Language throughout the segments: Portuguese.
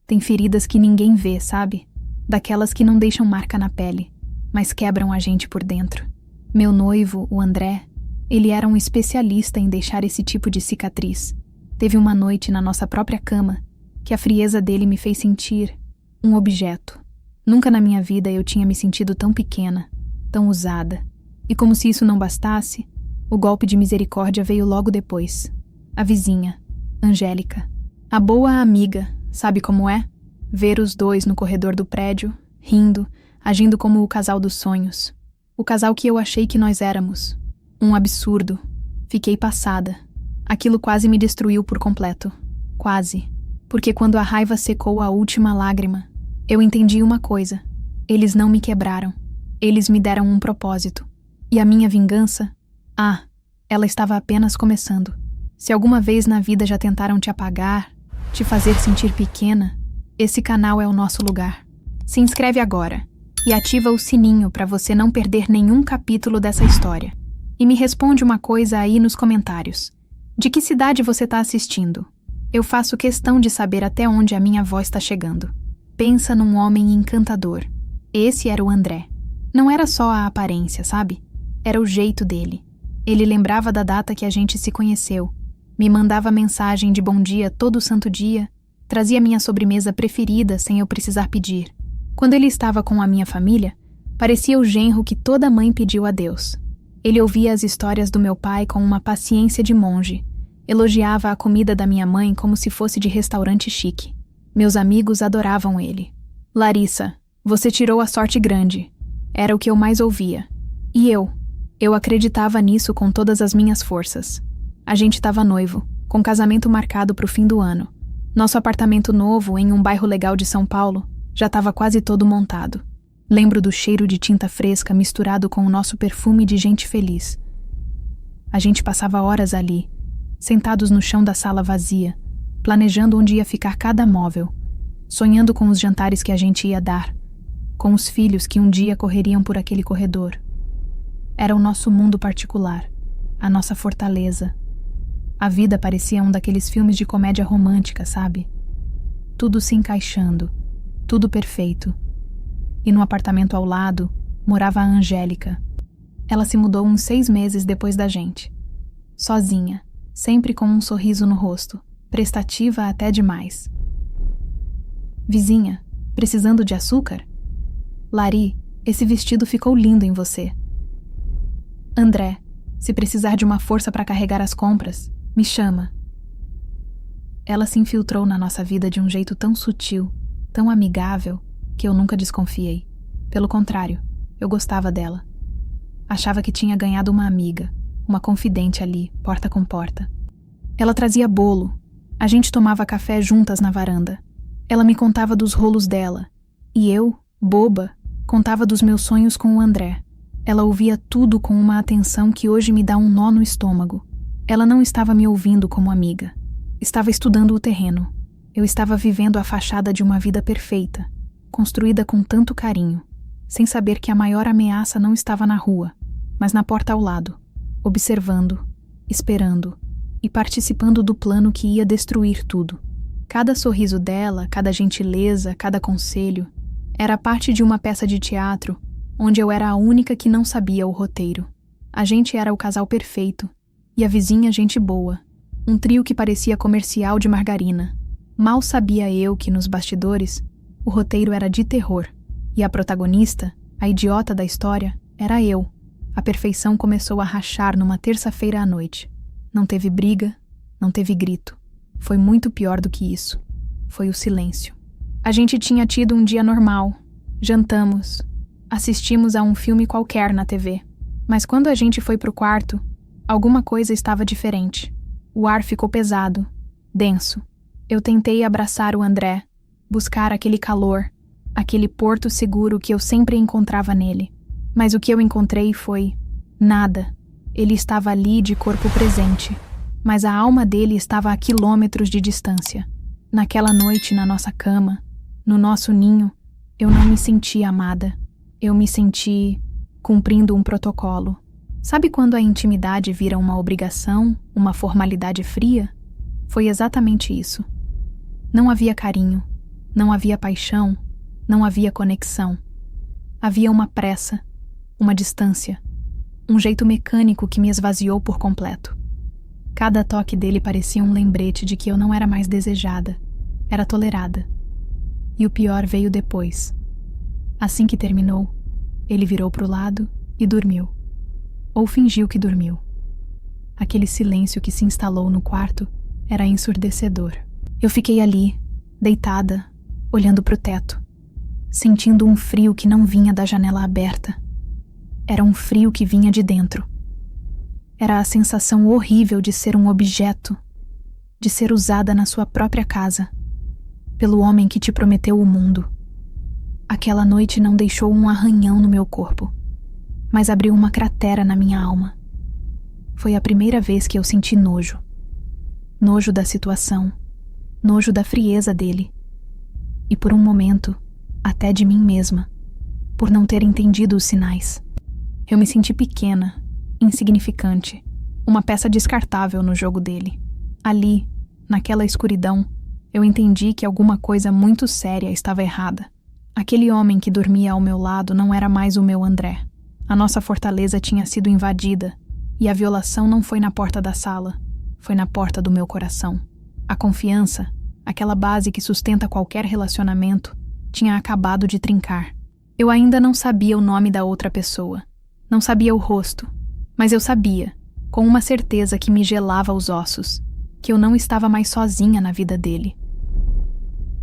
Tem feridas que ninguém vê, sabe? Daquelas que não deixam marca na pele, mas quebram a gente por dentro. Meu noivo, o André, ele era um especialista em deixar esse tipo de cicatriz. Teve uma noite na nossa própria cama que a frieza dele me fez sentir um objeto. Nunca na minha vida eu tinha me sentido tão pequena, tão usada. E como se isso não bastasse, o golpe de misericórdia veio logo depois. A vizinha, Angélica. A boa amiga, sabe como é? Ver os dois no corredor do prédio, rindo, agindo como o casal dos sonhos. O casal que eu achei que nós éramos. Um absurdo. Fiquei passada. Aquilo quase me destruiu por completo. Quase. Porque quando a raiva secou a última lágrima, eu entendi uma coisa. Eles não me quebraram. Eles me deram um propósito. E a minha vingança? Ela estava apenas começando. Se alguma vez na vida já tentaram te apagar, te fazer sentir pequena, esse canal é o nosso lugar. Se inscreve agora e ativa o sininho para você não perder nenhum capítulo dessa história. E me responde uma coisa aí nos comentários. De que cidade você está assistindo? Eu faço questão de saber até onde a minha voz está chegando. Pensa num homem encantador. Esse era o André. Não era só a aparência, sabe? Era o jeito dele. Ele lembrava da data que a gente se conheceu. Me mandava mensagem de bom dia todo santo dia. Trazia minha sobremesa preferida sem eu precisar pedir. Quando ele estava com a minha família, parecia o genro que toda mãe pediu a Deus. Ele ouvia as histórias do meu pai com uma paciência de monge. Elogiava a comida da minha mãe como se fosse de restaurante chique. Meus amigos adoravam ele. Larissa, você tirou a sorte grande. Era o que eu mais ouvia. E eu acreditava nisso com todas as minhas forças. A gente estava noivo, com casamento marcado para o fim do ano. Nosso apartamento novo, em um bairro legal de São Paulo, já estava quase todo montado. Lembro do cheiro de tinta fresca misturado com o nosso perfume de gente feliz. A gente passava horas ali, sentados no chão da sala vazia, planejando onde ia ficar cada móvel, sonhando com os jantares que a gente ia dar, com os filhos que um dia correriam por aquele corredor. Era o nosso mundo particular, a nossa fortaleza. A vida parecia um daqueles filmes de comédia romântica, sabe? Tudo se encaixando, tudo perfeito. E no apartamento ao lado, morava a Angélica. Ela se mudou uns 6 meses depois da gente. Sozinha, sempre com um sorriso no rosto, prestativa até demais. Vizinha, precisando de açúcar? Lari, esse vestido ficou lindo em você. André, se precisar de uma força para carregar as compras, me chama. Ela se infiltrou na nossa vida de um jeito tão sutil, tão amigável, que eu nunca desconfiei. Pelo contrário, eu gostava dela. Achava que tinha ganhado uma amiga, uma confidente ali, porta com porta. Ela trazia bolo. A gente tomava café juntas na varanda. Ela me contava dos rolos dela. E eu, boba, contava dos meus sonhos com o André. Ela ouvia tudo com uma atenção que hoje me dá um nó no estômago. Ela não estava me ouvindo como amiga. Estava estudando o terreno. Eu estava vivendo a fachada de uma vida perfeita, construída com tanto carinho, sem saber que a maior ameaça não estava na rua, mas na porta ao lado, observando, esperando e participando do plano que ia destruir tudo. Cada sorriso dela, cada gentileza, cada conselho, era parte de uma peça de teatro onde eu era a única que não sabia o roteiro. A gente era o casal perfeito, e a vizinha gente boa, um trio que parecia comercial de margarina. Mal sabia eu que nos bastidores o roteiro era de terror, e a protagonista, a idiota da história, era eu. A perfeição começou a rachar numa terça-feira à noite. Não teve briga, não teve grito. Foi muito pior do que isso. Foi o silêncio. A gente tinha tido um dia normal. Jantamos. Assistimos a um filme qualquer na TV. Mas quando a gente foi pro quarto, alguma coisa estava diferente. O ar ficou pesado, denso. Eu tentei abraçar o André, buscar aquele calor, aquele porto seguro que eu sempre encontrava nele. Mas o que eu encontrei foi nada. Ele estava ali de corpo presente, mas a alma dele estava a quilômetros de distância. Naquela noite, na nossa cama, no nosso ninho, eu não me senti amada. Eu me senti cumprindo um protocolo. Sabe quando a intimidade vira uma obrigação, uma formalidade fria? Foi exatamente isso. Não havia carinho, Não havia paixão, não havia conexão. Havia uma pressa, uma distância, um jeito mecânico que me esvaziou por completo. Cada toque dele parecia um lembrete de que eu não era mais desejada, era tolerada. E o pior veio depois. Assim que terminou, ele virou para o lado e dormiu. Ou fingiu que dormiu. Aquele silêncio que se instalou no quarto era ensurdecedor. Eu fiquei ali, deitada, olhando para o teto, sentindo um frio que não vinha da janela aberta. Era um frio que vinha de dentro. Era a sensação horrível de ser um objeto, de ser usada na sua própria casa, pelo homem que te prometeu o mundo. Aquela noite não deixou um arranhão no meu corpo, mas abriu uma cratera na minha alma. Foi a primeira vez que eu senti nojo. Nojo da situação, nojo da frieza dele. E por um momento, até de mim mesma, por não ter entendido os sinais. Eu me senti pequena, insignificante, uma peça descartável no jogo dele. Ali, naquela escuridão, eu entendi que alguma coisa muito séria estava errada. Aquele homem que dormia ao meu lado não era mais o meu André. A nossa fortaleza tinha sido invadida, e a violação não foi na porta da sala, foi na porta do meu coração. A confiança, aquela base que sustenta qualquer relacionamento, tinha acabado de trincar. Eu ainda não sabia o nome da outra pessoa. Não sabia o rosto, mas eu sabia, com uma certeza que me gelava os ossos, que eu não estava mais sozinha na vida dele.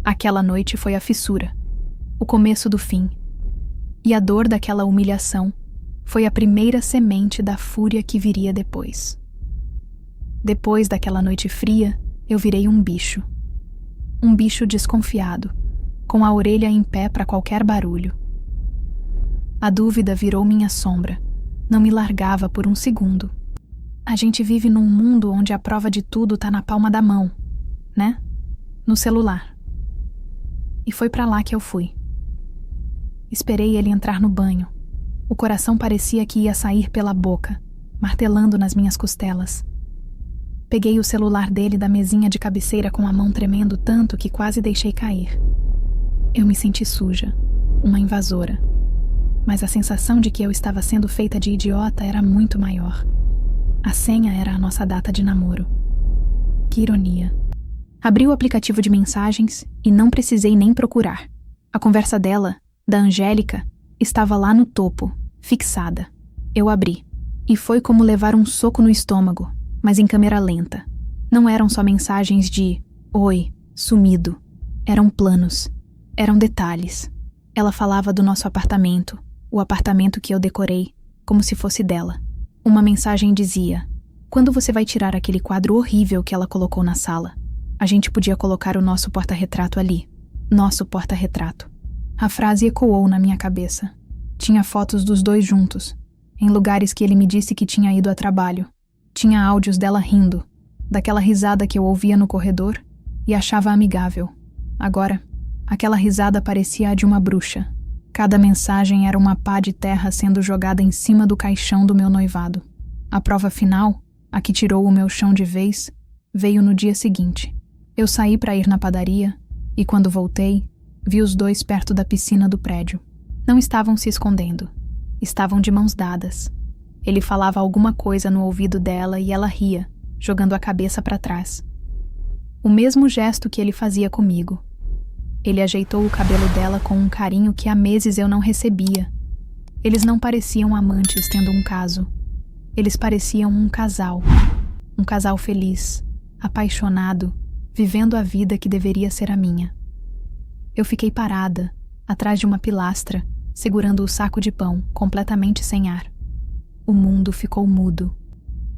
Aquela noite foi a fissura, o começo do fim. E a dor daquela humilhação foi a primeira semente da fúria que viria depois. Depois daquela noite fria, eu virei um bicho. Um bicho desconfiado, com a orelha em pé para qualquer barulho. A dúvida virou minha sombra, não me largava por um segundo. A gente vive num mundo onde a prova de tudo tá na palma da mão, né? No celular. E foi pra lá que eu fui. Esperei ele entrar no banho. O coração parecia que ia sair pela boca, martelando nas minhas costelas. Peguei o celular dele da mesinha de cabeceira com a mão tremendo tanto que quase deixei cair. Eu me senti suja, uma invasora. Mas a sensação de que eu estava sendo feita de idiota era muito maior. A senha era a nossa data de namoro. Que ironia. Abri o aplicativo de mensagens e não precisei nem procurar. A conversa dela, da Angélica, estava lá no topo, fixada. Eu abri. E foi como levar um soco no estômago, mas em câmera lenta. Não eram só mensagens de "Oi, sumido". Eram planos. Eram detalhes. Ela falava do nosso apartamento, o apartamento que eu decorei, como se fosse dela. Uma mensagem dizia: "Quando você vai tirar aquele quadro horrível que ela colocou na sala? A gente podia colocar o nosso porta-retrato ali. Nosso porta-retrato." A frase ecoou na minha cabeça. Tinha fotos dos dois juntos, em lugares que ele me disse que tinha ido a trabalho. Tinha áudios dela rindo, daquela risada que eu ouvia no corredor e achava amigável. Agora, aquela risada parecia a de uma bruxa. Cada mensagem era uma pá de terra sendo jogada em cima do caixão do meu noivado. A prova final, a que tirou o meu chão de vez, veio no dia seguinte. Eu saí para ir na padaria e, quando voltei, vi os dois perto da piscina do prédio. Não estavam se escondendo. Estavam de mãos dadas. Ele falava alguma coisa no ouvido dela e ela ria, jogando a cabeça para trás. O mesmo gesto que ele fazia comigo. Ele ajeitou o cabelo dela com um carinho que há meses eu não recebia. Eles não pareciam amantes tendo um caso. Eles pareciam um casal. Um casal feliz, apaixonado, vivendo a vida que deveria ser a minha. Eu fiquei parada, atrás de uma pilastra, segurando o saco de pão, completamente sem ar. O mundo ficou mudo.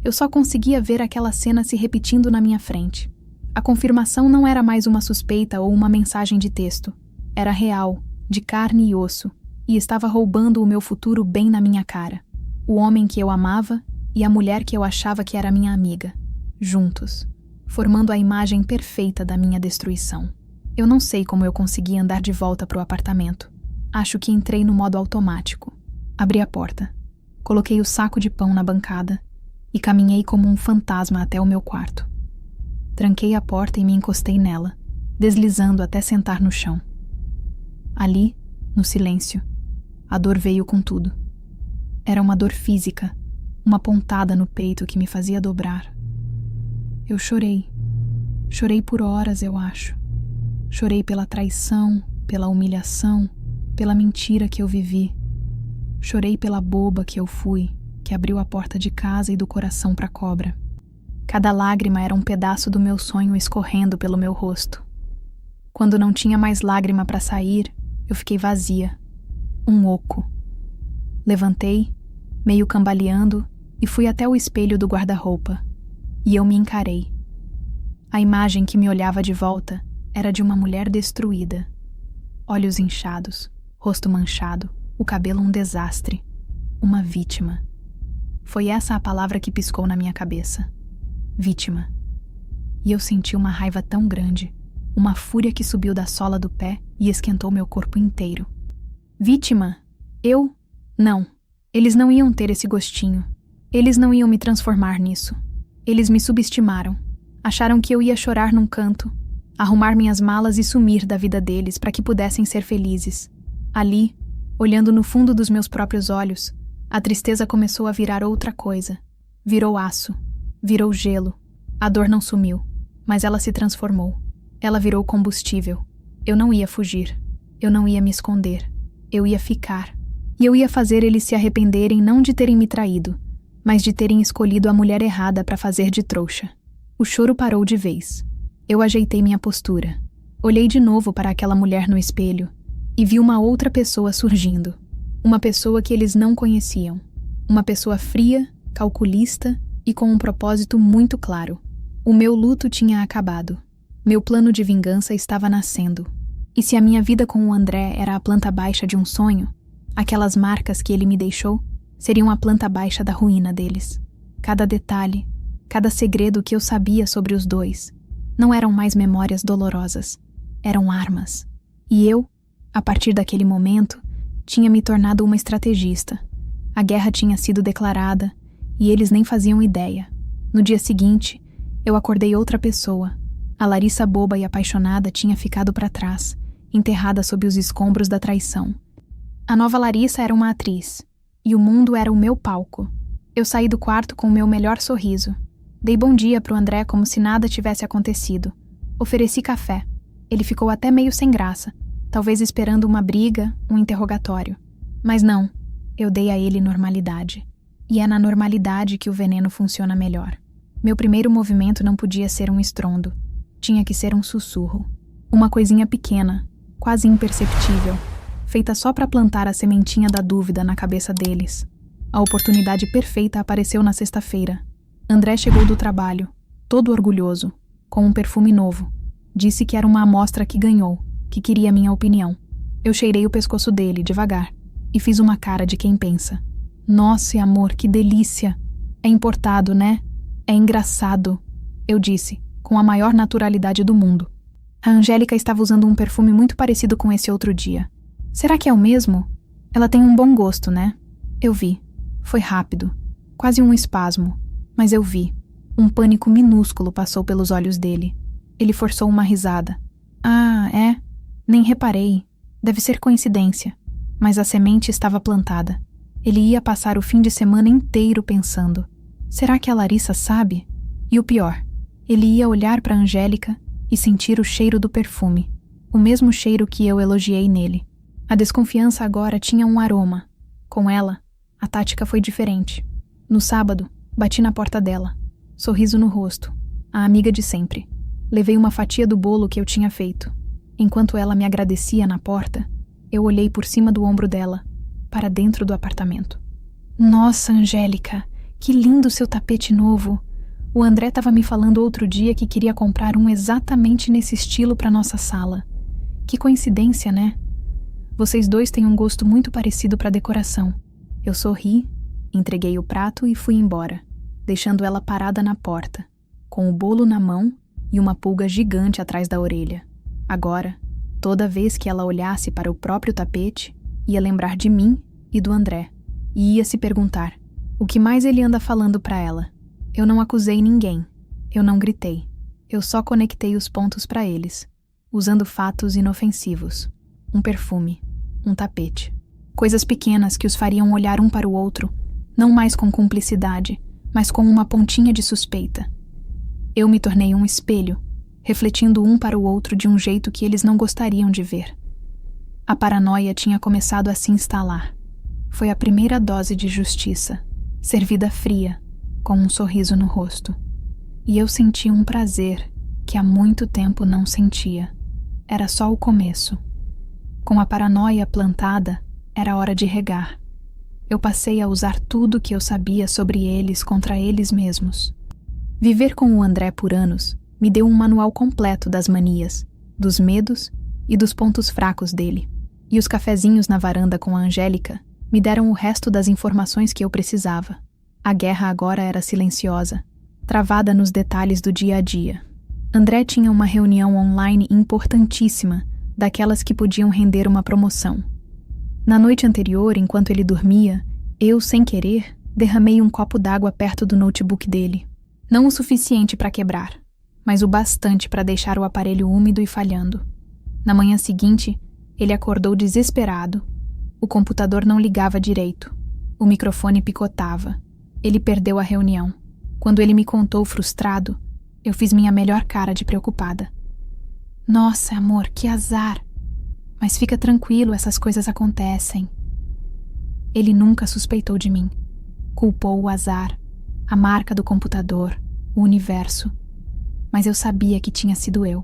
Eu só conseguia ver aquela cena se repetindo na minha frente. A confirmação não era mais uma suspeita ou uma mensagem de texto. Era real, de carne e osso, e estava roubando o meu futuro bem na minha cara. O homem que eu amava e a mulher que eu achava que era minha amiga. Juntos, formando a imagem perfeita da minha destruição. Eu não sei como eu consegui andar de volta para o apartamento. Acho que entrei no modo automático. Abri a porta. Coloquei o saco de pão na bancada e caminhei como um fantasma até o meu quarto. Tranquei a porta e me encostei nela, deslizando até sentar no chão. Ali, no silêncio, a dor veio com tudo. Era uma dor física, uma pontada no peito que me fazia dobrar. Eu chorei. Chorei por horas, eu acho. Chorei pela traição, pela humilhação, pela mentira que eu vivi. Chorei pela boba que eu fui, que abriu a porta de casa e do coração para a cobra. Cada lágrima era um pedaço do meu sonho escorrendo pelo meu rosto. Quando não tinha mais lágrima para sair, eu fiquei vazia, um oco. Levantei, meio cambaleando, e fui até o espelho do guarda-roupa. E eu me encarei. A imagem que me olhava de volta era de uma mulher destruída. Olhos inchados, rosto manchado, o cabelo um desastre. Uma vítima. Foi essa a palavra que piscou na minha cabeça. Vítima. E eu senti uma raiva tão grande, uma fúria que subiu da sola do pé e esquentou meu corpo inteiro. Vítima? Eu? Não. Eles não iam ter esse gostinho. Eles não iam me transformar nisso. Eles me subestimaram. Acharam que eu ia chorar num canto, arrumar minhas malas e sumir da vida deles para que pudessem ser felizes. Ali, olhando no fundo dos meus próprios olhos, a tristeza começou a virar outra coisa. Virou aço. Virou gelo. A dor não sumiu, mas ela se transformou. Ela virou combustível. Eu não ia fugir. Eu não ia me esconder. Eu ia ficar. E eu ia fazer eles se arrependerem não de terem me traído, mas de terem escolhido a mulher errada para fazer de trouxa. O choro parou de vez. Eu ajeitei minha postura. Olhei de novo para aquela mulher no espelho e vi uma outra pessoa surgindo. Uma pessoa que eles não conheciam. Uma pessoa fria, calculista e com um propósito muito claro. O meu luto tinha acabado. Meu plano de vingança estava nascendo. E se a minha vida com o André era a planta baixa de um sonho, aquelas marcas que ele me deixou seriam a planta baixa da ruína deles. Cada detalhe, cada segredo que eu sabia sobre os dois não eram mais memórias dolorosas, eram armas. E eu, a partir daquele momento, tinha me tornado uma estrategista. A guerra tinha sido declarada e eles nem faziam ideia. No dia seguinte, eu acordei outra pessoa. A Larissa boba e apaixonada tinha ficado para trás, enterrada sob os escombros da traição. A nova Larissa era uma atriz, e o mundo era o meu palco. Eu saí do quarto com o meu melhor sorriso. Dei bom dia pro André como se nada tivesse acontecido. Ofereci café. Ele ficou até meio sem graça, talvez esperando uma briga, um interrogatório. Mas não, eu dei a ele normalidade. E é na normalidade que o veneno funciona melhor. Meu primeiro movimento não podia ser um estrondo. Tinha que ser um sussurro. Uma coisinha pequena, quase imperceptível, feita só para plantar a sementinha da dúvida na cabeça deles. A oportunidade perfeita apareceu na sexta-feira. André chegou do trabalho, todo orgulhoso, com um perfume novo. Disse que era uma amostra que ganhou, que queria minha opinião. Eu cheirei o pescoço dele, devagar, e fiz uma cara de quem pensa. Nossa, amor, que delícia! É importado, né? É engraçado, eu disse, com a maior naturalidade do mundo. A Angélica estava usando um perfume muito parecido com esse outro dia. Será que é o mesmo? Ela tem um bom gosto, né? Eu vi. Foi rápido. Quase um espasmo. Mas eu vi. Um pânico minúsculo passou pelos olhos dele. Ele forçou uma risada. Ah, é? Nem reparei. Deve ser coincidência. Mas a semente estava plantada. Ele ia passar o fim de semana inteiro pensando. Será que a Larissa sabe? E o pior, ele ia olhar para Angélica e sentir o cheiro do perfume. O mesmo cheiro que eu elogiei nele. A desconfiança agora tinha um aroma. Com ela, a tática foi diferente. No sábado, bati na porta dela. Sorriso no rosto. A amiga de sempre. Levei uma fatia do bolo que eu tinha feito. Enquanto ela me agradecia na porta, eu olhei por cima do ombro dela, para dentro do apartamento. Nossa, Angélica, que lindo seu tapete novo. O André estava me falando outro dia que queria comprar um exatamente nesse estilo para nossa sala. Que coincidência, né? Vocês dois têm um gosto muito parecido para decoração. Eu sorri, entreguei o prato e fui embora, deixando ela parada na porta, com o bolo na mão e uma pulga gigante atrás da orelha. Agora, toda vez que ela olhasse para o próprio tapete, ia lembrar de mim e do André, e ia se perguntar, o que mais ele anda falando para ela? Eu não acusei ninguém, eu não gritei, eu só conectei os pontos para eles. usando fatos inofensivos. Um perfume, um tapete. Coisas pequenas que os fariam olhar um para o outro, não mais com cumplicidade, mas com uma pontinha de suspeita. Eu me tornei um espelho, refletindo um para o outro de um jeito que eles não gostariam de ver. A paranoia tinha começado a se instalar. Foi a primeira dose de justiça, servida fria, com um sorriso no rosto. E eu senti um prazer que há muito tempo não sentia. Era só o começo. Com a paranoia plantada, era hora de regar. Eu passei a usar tudo que eu sabia sobre eles contra eles mesmos. Viver com o André por anos me deu um manual completo das manias, dos medos e dos pontos fracos dele. E os cafezinhos na varanda com a Angélica me deram o resto das informações que eu precisava. A guerra agora era silenciosa, travada nos detalhes do dia a dia. André tinha uma reunião online importantíssima, daquelas que podiam render uma promoção. Na noite anterior, enquanto ele dormia, eu, sem querer, derramei um copo d'água perto do notebook dele. Não o suficiente para quebrar, mas o bastante para deixar o aparelho úmido e falhando. Na manhã seguinte, ele acordou desesperado. O computador não ligava direito. O microfone picotava. Ele perdeu a reunião. Quando ele me contou frustrado, eu fiz minha melhor cara de preocupada. Nossa, amor, que azar. Mas fica tranquilo, essas coisas acontecem. Ele nunca suspeitou de mim. Culpou o azar, a marca do computador, o universo. Mas eu sabia que tinha sido eu.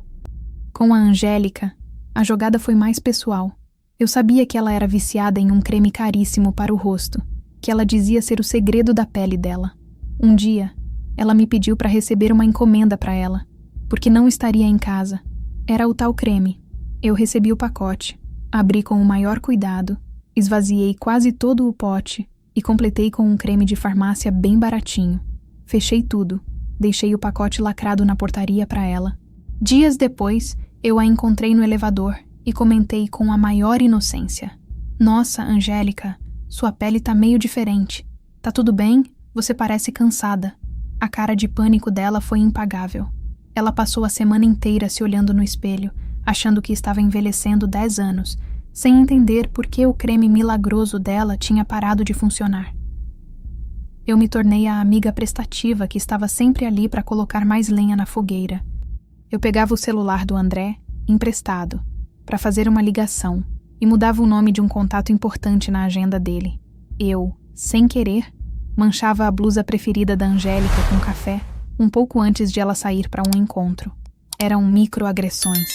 Com a Angélica, a jogada foi mais pessoal. Eu sabia que ela era viciada em um creme caríssimo para o rosto, que ela dizia ser o segredo da pele dela. Um dia, ela me pediu para receber uma encomenda para ela, porque não estaria em casa. Era o tal creme. Eu recebi o pacote, abri com o maior cuidado, esvaziei quase todo o pote e completei com um creme de farmácia bem baratinho. Fechei tudo, deixei o pacote lacrado na portaria para ela. Dias depois, eu a encontrei no elevador e comentei com a maior inocência. Nossa, Angélica, sua pele tá meio diferente. Tá tudo bem? Você parece cansada. A cara de pânico dela foi impagável. Ela passou a semana inteira se olhando no espelho, achando que estava envelhecendo 10 anos, sem entender por que o creme milagroso dela tinha parado de funcionar. Eu me tornei a amiga prestativa que estava sempre ali para colocar mais lenha na fogueira. Eu pegava o celular do André, emprestado, para fazer uma ligação, e mudava o nome de um contato importante na agenda dele. Eu, sem querer, manchava a blusa preferida da Angélica com café um pouco antes de ela sair para um encontro. Eram microagressões,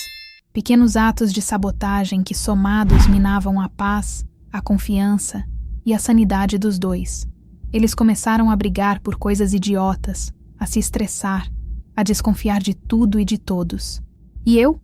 pequenos atos de sabotagem que somados minavam a paz, a confiança e a sanidade dos dois. Eles começaram a brigar por coisas idiotas, a se estressar, a desconfiar de tudo e de todos. E eu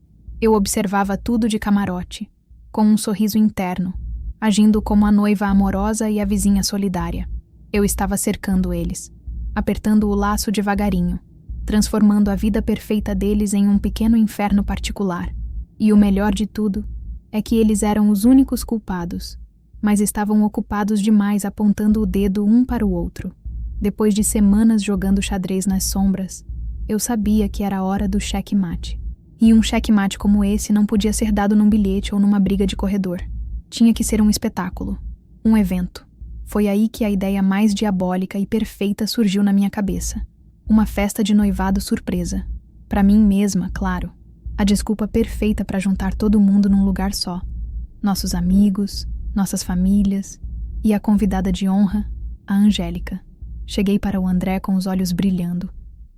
observava tudo de camarote, com um sorriso interno, agindo como a noiva amorosa e a vizinha solidária. Eu estava cercando eles, apertando o laço devagarinho, transformando a vida perfeita deles em um pequeno inferno particular. E o melhor de tudo é que eles eram os únicos culpados, mas estavam ocupados demais apontando o dedo um para o outro. Depois de semanas jogando xadrez nas sombras, eu sabia que era a hora do checkmate. E um checkmate como esse não podia ser dado num bilhete ou numa briga de corredor. Tinha que ser um espetáculo, um evento. Foi aí que a ideia mais diabólica e perfeita surgiu na minha cabeça. Uma festa de noivado surpresa. Para mim mesma, claro. A desculpa perfeita para juntar todo mundo num lugar só. Nossos amigos, nossas famílias e a convidada de honra, a Angélica. Cheguei para o André com os olhos brilhando.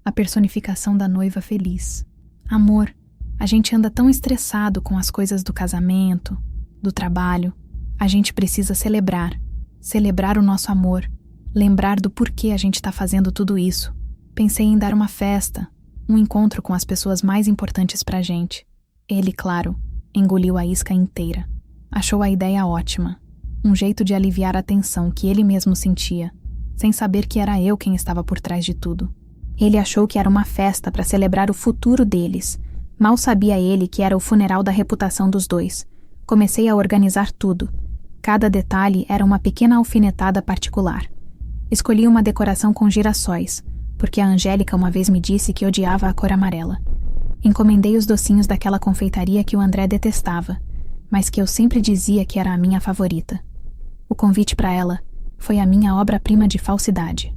A personificação da noiva feliz. Amor, a gente anda tão estressado com as coisas do casamento, do trabalho. A gente precisa celebrar. Celebrar o nosso amor. Lembrar do porquê a gente está fazendo tudo isso. Pensei em dar uma festa, um encontro com as pessoas mais importantes pra gente. Ele, claro, engoliu a isca inteira. Achou a ideia ótima. Um jeito de aliviar a tensão que ele mesmo sentia, sem saber que era eu quem estava por trás de tudo. Ele achou que era uma festa para celebrar o futuro deles. Mal sabia ele que era o funeral da reputação dos dois. Comecei a organizar tudo. Cada detalhe era uma pequena alfinetada particular. Escolhi uma decoração com girassóis, porque a Angélica uma vez me disse que odiava a cor amarela. Encomendei os docinhos daquela confeitaria que o André detestava, mas que eu sempre dizia que era a minha favorita. O convite para ela foi a minha obra-prima de falsidade.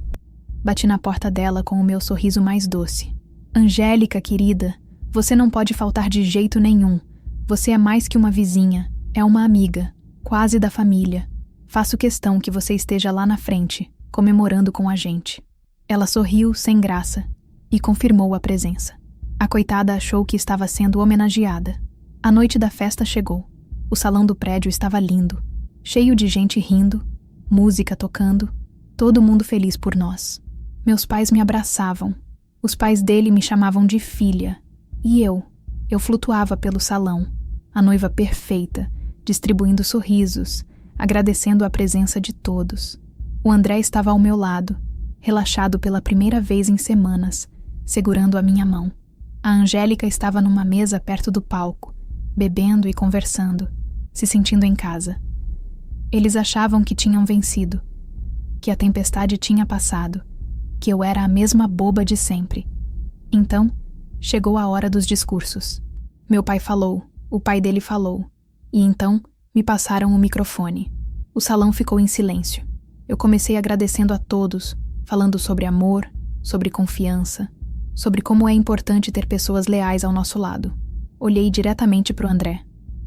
Bati na porta dela com o meu sorriso mais doce. Angélica, querida, você não pode faltar de jeito nenhum. Você é mais que uma vizinha, é uma amiga, quase da família. Faço questão que você esteja lá na frente, comemorando com a gente. Ela sorriu sem graça e confirmou a presença. A coitada achou que estava sendo homenageada. A noite da festa chegou. O salão do prédio estava lindo, cheio de gente rindo, música tocando, todo mundo feliz por nós. Meus pais me abraçavam. Os pais dele me chamavam de filha. E eu flutuava pelo salão, a noiva perfeita, distribuindo sorrisos, agradecendo a presença de todos. O André estava ao meu lado, relaxado pela primeira vez em semanas, segurando a minha mão. A Angélica estava numa mesa perto do palco, bebendo e conversando, se sentindo em casa. Eles achavam que tinham vencido, que a tempestade tinha passado, que eu era a mesma boba de sempre. Então, chegou a hora dos discursos. Meu pai falou, o pai dele falou, e então me passaram o microfone. O salão ficou em silêncio. Eu comecei agradecendo a todos, falando sobre amor, sobre confiança, sobre como é importante ter pessoas leais ao nosso lado. Olhei diretamente para o André.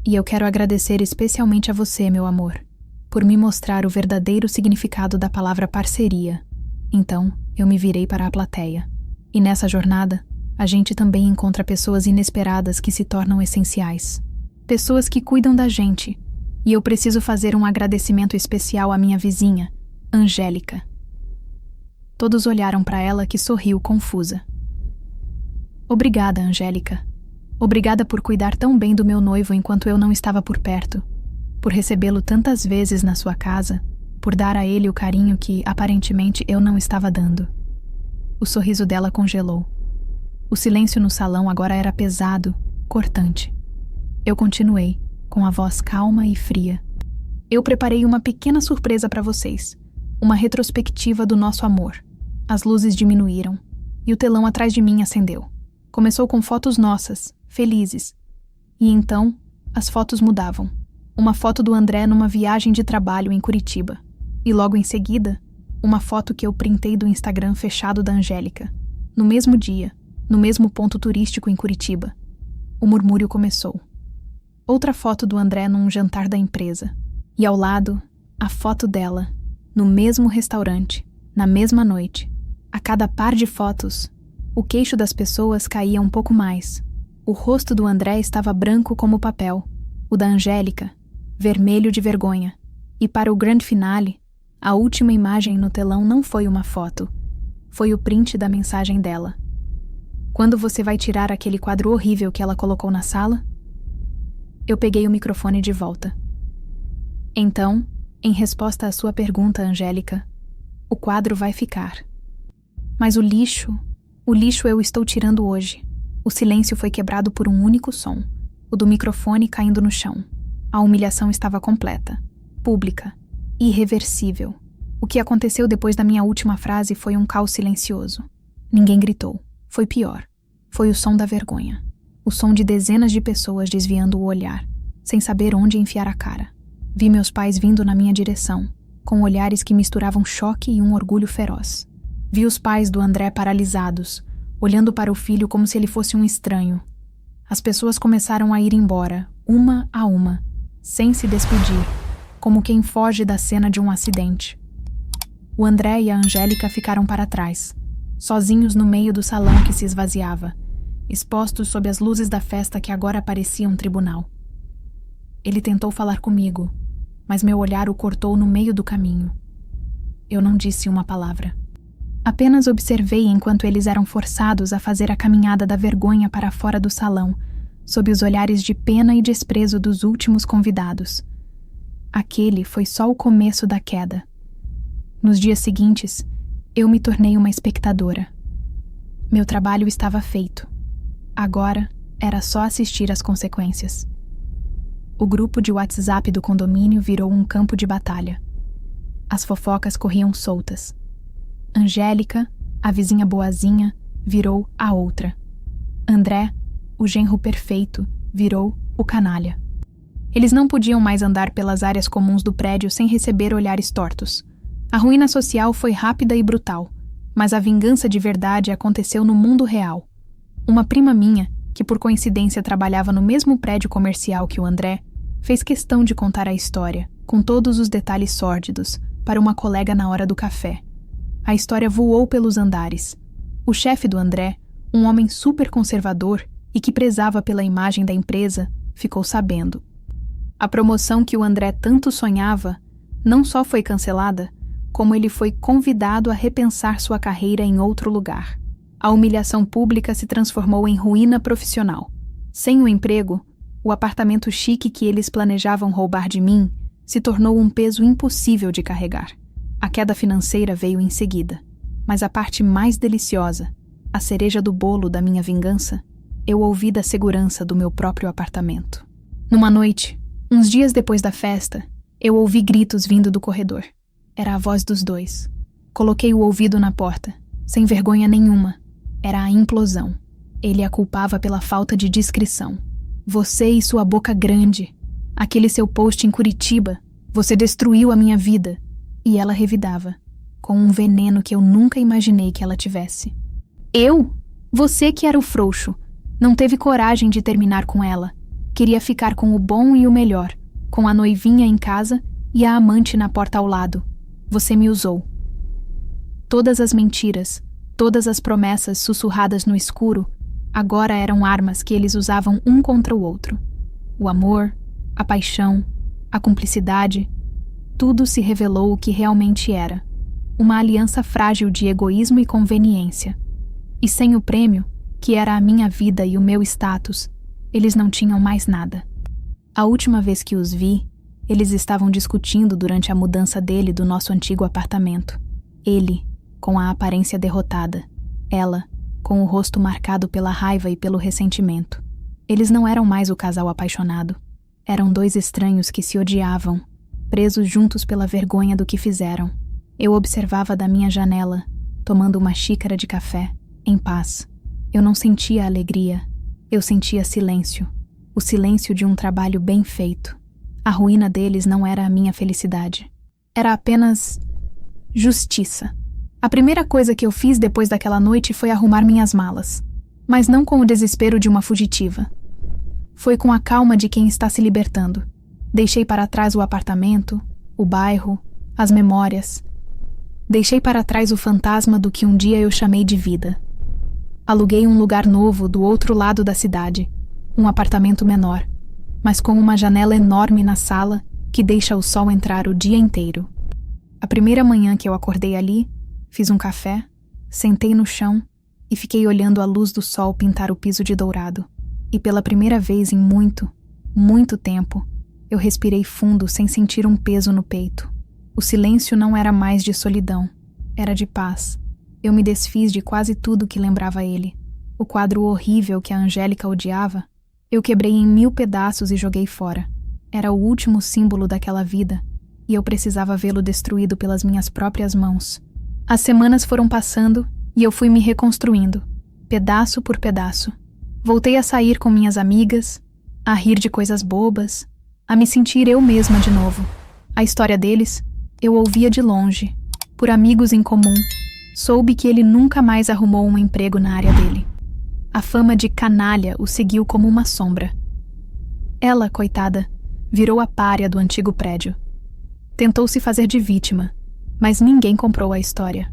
E eu quero agradecer especialmente a você, meu amor, por me mostrar o verdadeiro significado da palavra parceria. Então, eu me virei para a plateia. E nessa jornada, a gente também encontra pessoas inesperadas que se tornam essenciais. Pessoas que cuidam da gente. E eu preciso fazer um agradecimento especial à minha vizinha, Angélica. Todos olharam para ela, que sorriu confusa. Obrigada, Angélica. Obrigada por cuidar tão bem do meu noivo enquanto eu não estava por perto, por recebê-lo tantas vezes na sua casa, por dar a ele o carinho que, aparentemente, eu não estava dando. O sorriso dela congelou. O silêncio no salão agora era pesado, cortante. Eu continuei, com a voz calma e fria. Eu preparei uma pequena surpresa para vocês, uma retrospectiva do nosso amor. As luzes diminuíram, e o telão atrás de mim acendeu. Começou com fotos nossas, felizes. E então, as fotos mudavam. Uma foto do André numa viagem de trabalho em Curitiba. E logo em seguida, uma foto que eu printei do Instagram fechado da Angélica. No mesmo dia, no mesmo ponto turístico em Curitiba. O murmúrio começou. Outra foto do André num jantar da empresa. E ao lado, a foto dela, no mesmo restaurante, na mesma noite. A cada par de fotos, o queixo das pessoas caía um pouco mais. O rosto do André estava branco como papel. O da Angélica, vermelho de vergonha. E para o grande finale, a última imagem no telão não foi uma foto. Foi o print da mensagem dela. Quando você vai tirar aquele quadro horrível que ela colocou na sala? Eu peguei o microfone de volta. Então, em resposta à sua pergunta, Angélica, o quadro vai ficar. Mas o lixo eu estou tirando hoje. O silêncio foi quebrado por um único som, o do microfone caindo no chão. A humilhação estava completa, pública, irreversível. O que aconteceu depois da minha última frase foi um caos silencioso. Ninguém gritou. Foi pior. Foi o som da vergonha. O som de dezenas de pessoas desviando o olhar, sem saber onde enfiar a cara. Vi meus pais vindo na minha direção, com olhares que misturavam choque e um orgulho feroz. Vi os pais do André paralisados, olhando para o filho como se ele fosse um estranho. As pessoas começaram a ir embora, uma a uma, sem se despedir, como quem foge da cena de um acidente. O André e a Angélica ficaram para trás, sozinhos no meio do salão que se esvaziava, expostos sob as luzes da festa que agora parecia um tribunal. Ele tentou falar comigo, mas meu olhar o cortou no meio do caminho. Eu não disse uma palavra. Apenas observei enquanto eles eram forçados a fazer a caminhada da vergonha para fora do salão, sob os olhares de pena e desprezo dos últimos convidados. Aquele foi só o começo da queda. Nos dias seguintes, eu me tornei uma espectadora. Meu trabalho estava feito. Agora, era só assistir às consequências. O grupo de WhatsApp do condomínio virou um campo de batalha. As fofocas corriam soltas. Angélica, a vizinha boazinha, virou a outra. André, o genro perfeito, virou o canalha. Eles não podiam mais andar pelas áreas comuns do prédio sem receber olhares tortos. A ruína social foi rápida e brutal, mas a vingança de verdade aconteceu no mundo real. Uma prima minha, que por coincidência trabalhava no mesmo prédio comercial que o André, fez questão de contar a história, com todos os detalhes sórdidos, para uma colega na hora do café. A história voou pelos andares. O chefe do André, um homem super conservador e que prezava pela imagem da empresa, ficou sabendo. A promoção que o André tanto sonhava não só foi cancelada, como ele foi convidado a repensar sua carreira em outro lugar. A humilhação pública se transformou em ruína profissional. Sem o emprego, o apartamento chique que eles planejavam roubar de mim se tornou um peso impossível de carregar. A queda financeira veio em seguida, mas a parte mais deliciosa, a cereja do bolo da minha vingança, eu ouvi da segurança do meu próprio apartamento. Numa noite, uns dias depois da festa, eu ouvi gritos vindo do corredor. Era a voz dos dois. Coloquei o ouvido na porta, sem vergonha nenhuma. Era a implosão. Ele a culpava pela falta de discrição. Você e sua boca grande. Aquele seu post em Curitiba. Você destruiu a minha vida. E ela revidava, com um veneno que eu nunca imaginei que ela tivesse. Eu? Você que era o frouxo. Não teve coragem de terminar com ela. Queria ficar com o bom e o melhor, com a noivinha em casa e a amante na porta ao lado. Você me usou. Todas as mentiras, todas as promessas sussurradas no escuro, agora eram armas que eles usavam um contra o outro. O amor, a paixão, a cumplicidade, tudo se revelou o que realmente era. Uma aliança frágil de egoísmo e conveniência. E sem o prêmio, que era a minha vida e o meu status, eles não tinham mais nada. A última vez que os vi, eles estavam discutindo durante a mudança dele do nosso antigo apartamento. Ele, com a aparência derrotada. Ela, com o rosto marcado pela raiva e pelo ressentimento. Eles não eram mais o casal apaixonado. Eram dois estranhos que se odiavam, presos juntos pela vergonha do que fizeram. Eu observava da minha janela, tomando uma xícara de café, em paz. Eu não sentia alegria. Eu sentia silêncio. O silêncio de um trabalho bem feito. A ruína deles não era a minha felicidade. Era apenas justiça. A primeira coisa que eu fiz depois daquela noite foi arrumar minhas malas. Mas não com o desespero de uma fugitiva. Foi com a calma de quem está se libertando. Deixei para trás o apartamento, o bairro, as memórias. Deixei para trás o fantasma do que um dia eu chamei de vida. Aluguei um lugar novo do outro lado da cidade, um apartamento menor, mas com uma janela enorme na sala que deixa o sol entrar o dia inteiro. A primeira manhã que eu acordei ali, fiz um café, sentei no chão e fiquei olhando a luz do sol pintar o piso de dourado. E pela primeira vez em muito, muito tempo, eu respirei fundo sem sentir um peso no peito. O silêncio não era mais de solidão, era de paz. Eu me desfiz de quase tudo que lembrava ele. O quadro horrível que a Angélica odiava, eu quebrei em 1000 pedaços e joguei fora. Era o último símbolo daquela vida, e eu precisava vê-lo destruído pelas minhas próprias mãos. As semanas foram passando e eu fui me reconstruindo, pedaço por pedaço. Voltei a sair com minhas amigas, a rir de coisas bobas, a me sentir eu mesma de novo. A história deles, eu ouvia de longe, por amigos em comum. Soube que ele nunca mais arrumou um emprego na área dele. A fama de canalha o seguiu como uma sombra. Ela, coitada, virou a pária do antigo prédio. Tentou se fazer de vítima, mas ninguém comprou a história.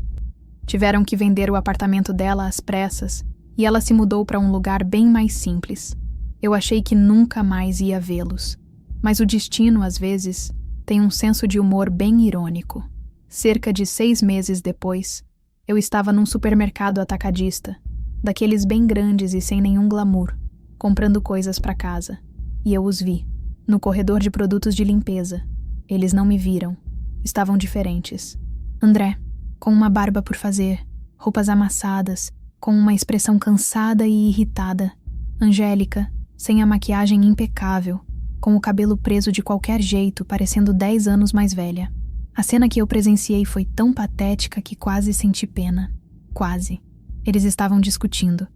Tiveram que vender o apartamento dela às pressas e ela se mudou para um lugar bem mais simples. Eu achei que nunca mais ia vê-los. Mas o destino, às vezes, tem um senso de humor bem irônico. Cerca de 6 meses depois, eu estava num supermercado atacadista, daqueles bem grandes e sem nenhum glamour, comprando coisas para casa. E eu os vi, no corredor de produtos de limpeza. Eles não me viram. Estavam diferentes. André, com uma barba por fazer, roupas amassadas, com uma expressão cansada e irritada. Angélica, sem a maquiagem impecável, com o cabelo preso de qualquer jeito, parecendo 10 anos mais velha. A cena que eu presenciei foi tão patética que quase senti pena. Quase. Eles estavam discutindo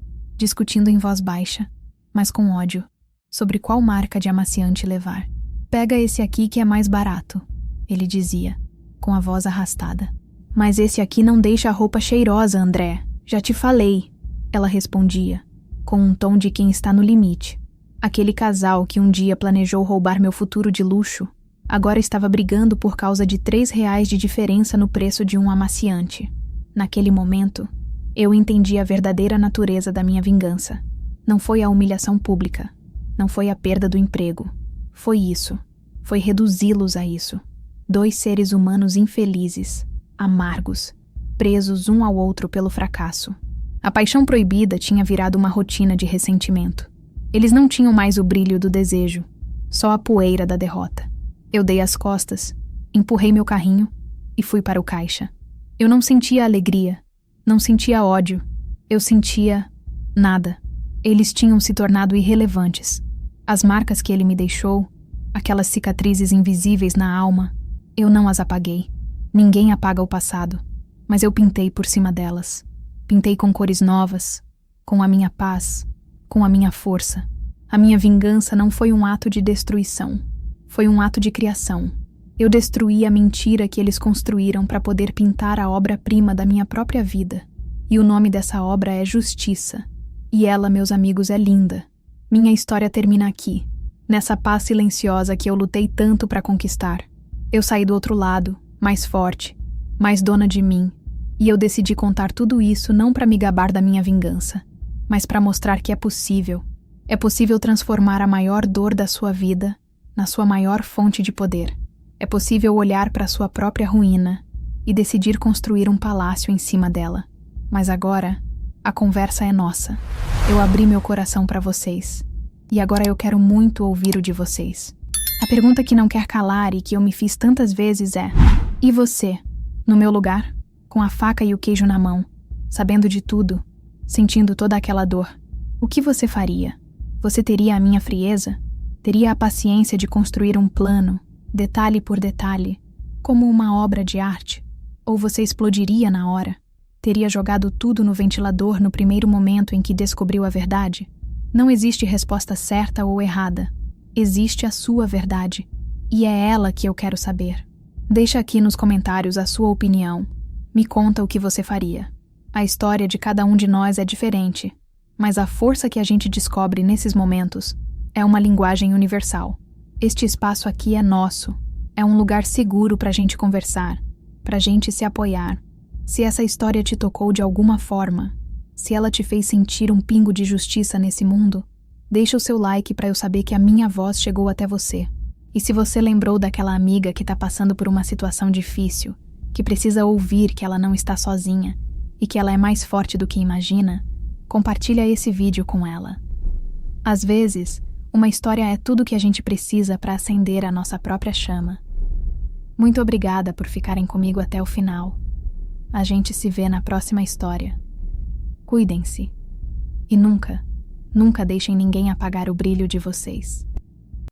em voz baixa. mas com ódio, sobre qual marca de amaciante levar. Pega esse aqui que é mais barato, ele dizia, com a voz arrastada. Mas esse aqui não deixa a roupa cheirosa, André. Já te falei, ela respondia, com um tom de quem está no limite. Aquele casal que um dia planejou roubar meu futuro de luxo, agora estava brigando por causa de R$3 de diferença no preço de um amaciante. Naquele momento, eu entendi a verdadeira natureza da minha vingança. Não foi a humilhação pública, não foi a perda do emprego. Foi isso, foi reduzi-los a isso. 2 seres humanos infelizes, amargos, presos um ao outro pelo fracasso. A paixão proibida tinha virado uma rotina de ressentimento. Eles não tinham mais o brilho do desejo, só a poeira da derrota. Eu dei as costas, empurrei meu carrinho e fui para o caixa. Eu não sentia alegria, não sentia ódio, eu sentia nada. Eles tinham se tornado irrelevantes. As marcas que ele me deixou, aquelas cicatrizes invisíveis na alma, eu não as apaguei. Ninguém apaga o passado, mas eu pintei por cima delas. Pintei com cores novas, com a minha paz, com a minha força. A minha vingança não foi um ato de destruição, foi um ato de criação. Eu destruí a mentira que eles construíram para poder pintar a obra-prima da minha própria vida. E o nome dessa obra é Justiça. E ela, meus amigos, é linda. Minha história termina aqui, nessa paz silenciosa que eu lutei tanto para conquistar. Eu saí do outro lado, mais forte, mais dona de mim, e eu decidi contar tudo isso não para me gabar da minha vingança, mas para mostrar que é possível. É possível transformar a maior dor da sua vida na sua maior fonte de poder. É possível olhar para sua própria ruína e decidir construir um palácio em cima dela. Mas agora, a conversa é nossa. Eu abri meu coração para vocês, e agora eu quero muito ouvir o de vocês. A pergunta que não quer calar e que eu me fiz tantas vezes é: e você, no meu lugar, com a faca e o queijo na mão, sabendo de tudo, sentindo toda aquela dor, o que você faria? Você teria a minha frieza? Teria a paciência de construir um plano, detalhe por detalhe, como uma obra de arte? Ou você explodiria na hora? Teria jogado tudo no ventilador no primeiro momento em que descobriu a verdade? Não existe resposta certa ou errada. Existe a sua verdade. E é ela que eu quero saber. Deixa aqui nos comentários a sua opinião. Me conta o que você faria. A história de cada um de nós é diferente, mas a força que a gente descobre nesses momentos é uma linguagem universal. Este espaço aqui é nosso. É um lugar seguro pra gente conversar, pra gente se apoiar. Se essa história te tocou de alguma forma, se ela te fez sentir um pingo de justiça nesse mundo, deixa o seu like para eu saber que a minha voz chegou até você. E se você lembrou daquela amiga que está passando por uma situação difícil, que precisa ouvir que ela não está sozinha e que ela é mais forte do que imagina, compartilha esse vídeo com ela. Às vezes, uma história é tudo que a gente precisa para acender a nossa própria chama. Muito obrigada por ficarem comigo até o final. A gente se vê na próxima história. Cuidem-se. E nunca, nunca deixem ninguém apagar o brilho de vocês.